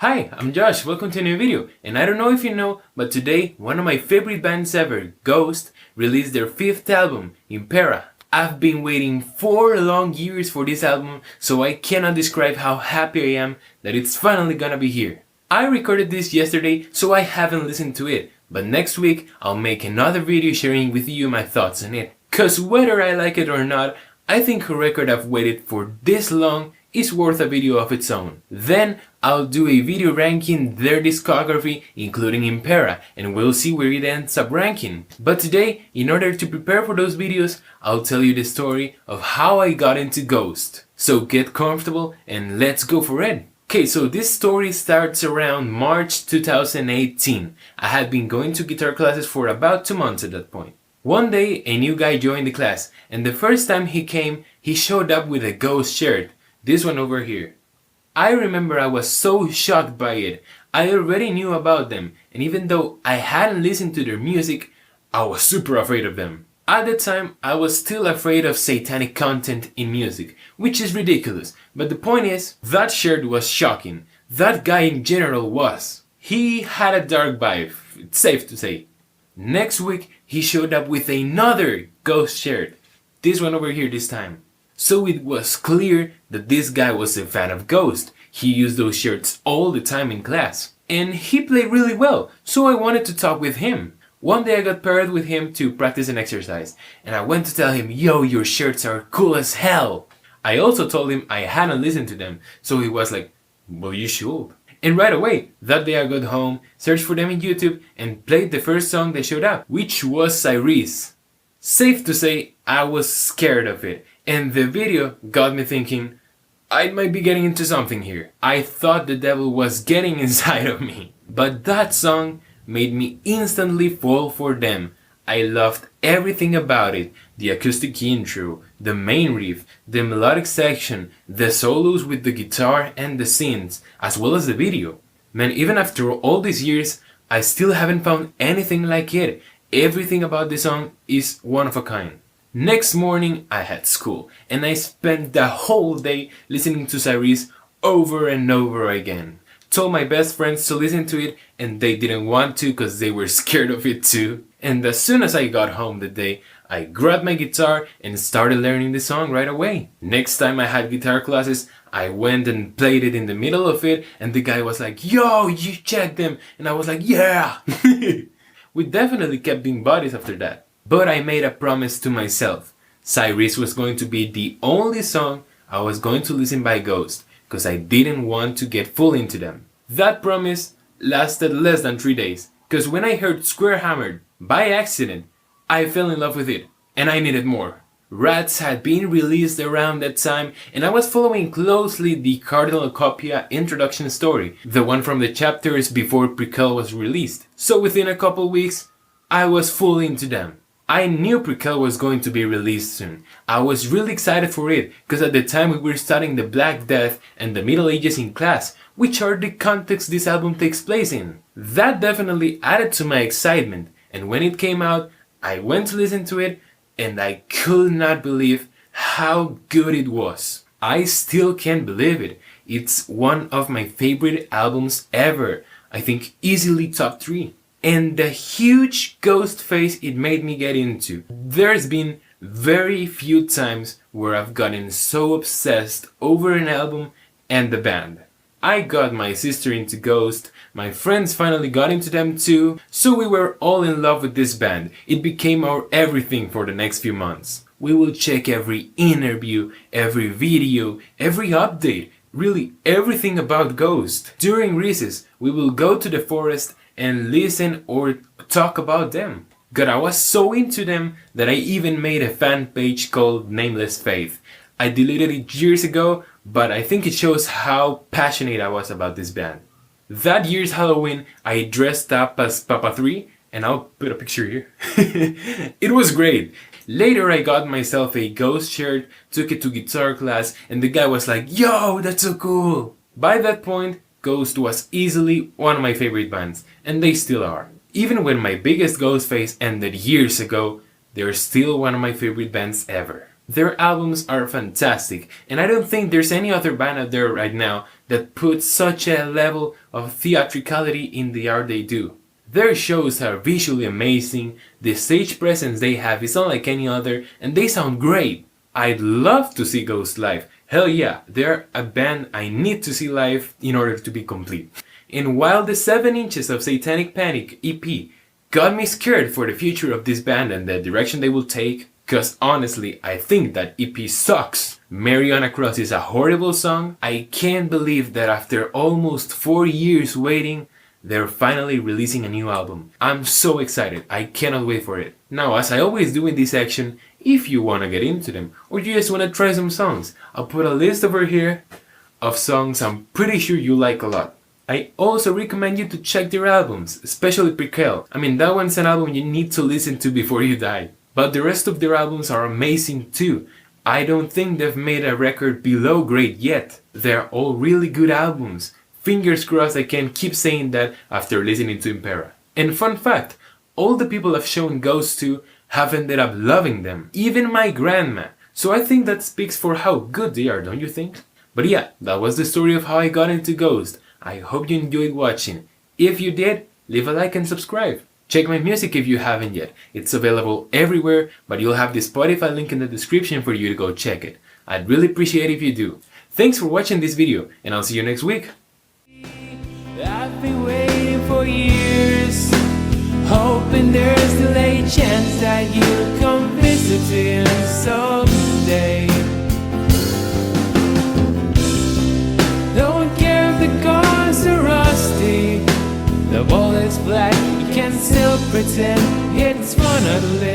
Hi, I'm Josh, welcome to a new video, and I don't know if you know, but today one of my favorite bands ever, Ghost, released their 5th album, Impera. I've been waiting 4 long years for this album, so I cannot describe how happy I am that it's finally gonna be here. I recorded this yesterday, so I haven't listened to it, but next week I'll make another video sharing with you my thoughts on it. Cause whether I like it or not, I think a record I've waited for this long is worth a video of its own. Then I'll do a video ranking their discography including Impera, and we'll see where it ends up ranking. But today, in order to prepare for those videos, I'll tell you the story of how I got into Ghost. So get comfortable and let's go for it. Okay, so this story starts around March 2018. I had been going to guitar classes for about 2 months at that point. One day, a new guy joined the class, and the first time he came, he showed up with a Ghost shirt. This one over here. I remember I was so shocked by it. I already knew about them, and even though I hadn't listened to their music, I was super afraid of them. At the time, I was still afraid of satanic content in music, which is ridiculous, but the point is, that shirt was shocking. That guy in general was. He had a dark vibe, it's safe to say. Next week, he showed up with another Ghost shirt. This one over here this time. So it was clear that this guy was a fan of Ghost. He used those shirts all the time in class. And he played really well, so I wanted to talk with him. One day I got paired with him to practice an exercise, and I went to tell him, yo, your shirts are cool as hell. I also told him I hadn't listened to them, so he was like, well, you should. And right away, that day I got home, searched for them in YouTube, and played the first song that showed up, which was Cyrese. Safe to say, I was scared of it, and the video got me thinking, I might be getting into something here. I thought the devil was getting inside of me. But that song made me instantly fall for them. I loved everything about it. The acoustic intro, the main riff, the melodic section, the solos with the guitar and the synths, as well as the video. Man, even after all these years, I still haven't found anything like it. Everything about the song is one of a kind. Next morning I had school, and I spent the whole day listening to Cyrese over and over again. Told my best friends to listen to it, and they didn't want to because they were scared of it too. And as soon as I got home that day, I grabbed my guitar and started learning the song right away. Next time I had guitar classes, I went and played it in the middle of it, and the guy was like, yo, you checked them, and I was like, yeah! We definitely kept being buddies after that. But I made a promise to myself. Cyrese was going to be the only song I was going to listen by Ghost, because I didn't want to get full into them. That promise lasted less than 3 days, because when I heard Square Hammered by accident, I fell in love with it, and I needed more. Rats had been released around that time, and I was following closely the Cardinal Copia introduction story, the one from the chapters before Prequel was released. So within a couple weeks, I was full into them. I knew Prequel was going to be released soon. I was really excited for it, because at the time we were studying the Black Death and the Middle Ages in class, which are the context this album takes place in. That definitely added to my excitement, and when it came out, I went to listen to it, and I could not believe how good it was. I still can't believe it. It's one of my favorite albums ever. I think easily top 3. And the huge Ghost phase it made me get into. There's been very few times where I've gotten so obsessed over an album and the band. I got my sister into Ghost, my friends finally got into them too, so we were all in love with this band. It became our everything for the next few months. We will check every interview, every video, every update, really everything about Ghost. During recess, we will go to the forest and listen or talk about them. God, I was so into them that I even made a fan page called Nameless Faith. I deleted it years ago, but I think it shows how passionate I was about this band. That year's Halloween, I dressed up as Papa 3, and I'll put a picture here. It was great. Later I got myself a Ghost shirt, took it to guitar class, and the guy was like, yo, that's so cool. By that point, Ghost was easily one of my favorite bands, and they still are. Even when my biggest Ghost phase ended years ago, they're still one of my favorite bands ever. Their albums are fantastic, and I don't think there's any other band out there right now that put such a level of theatricality in the art they do. Their shows are visually amazing, the stage presence they have is unlike any other, and they sound great. I'd love to see Ghost live. Hell yeah, they're a band I need to see live in order to be complete. And while the 7 Inches of Satanic Panic EP got me scared for the future of this band and the direction they will take, cause honestly I think that EP sucks. Mary on a Cross is a horrible song. I can't believe that after almost 4 years waiting, they're finally releasing a new album. I'm so excited, I cannot wait for it. Now, as I always do in this section, if you wanna get into them, or you just wanna try some songs, I'll put a list over here of songs I'm pretty sure you like a lot. I also recommend you to check their albums, especially Prequel. I mean, that one's an album you need to listen to before you die. But the rest of their albums are amazing too. I don't think they've made a record below great yet. They're all really good albums. Fingers crossed I can keep saying that after listening to Impera. And fun fact, all the people I've shown Ghost to have ended up loving them. Even my grandma. So I think that speaks for how good they are, don't you think? But yeah, that was the story of how I got into Ghost. I hope you enjoyed watching. If you did, leave a like and subscribe. Check my music if you haven't yet. It's available everywhere, but you'll have the Spotify link in the description for you to go check it. I'd really appreciate it if you do. Thanks for watching this video, and I'll see you next week. I've been waiting for years, hoping there's still a chance that you'll come visiting someday. Don't care if the guns are rusty, the bullet's black, you can still pretend it's fun to live.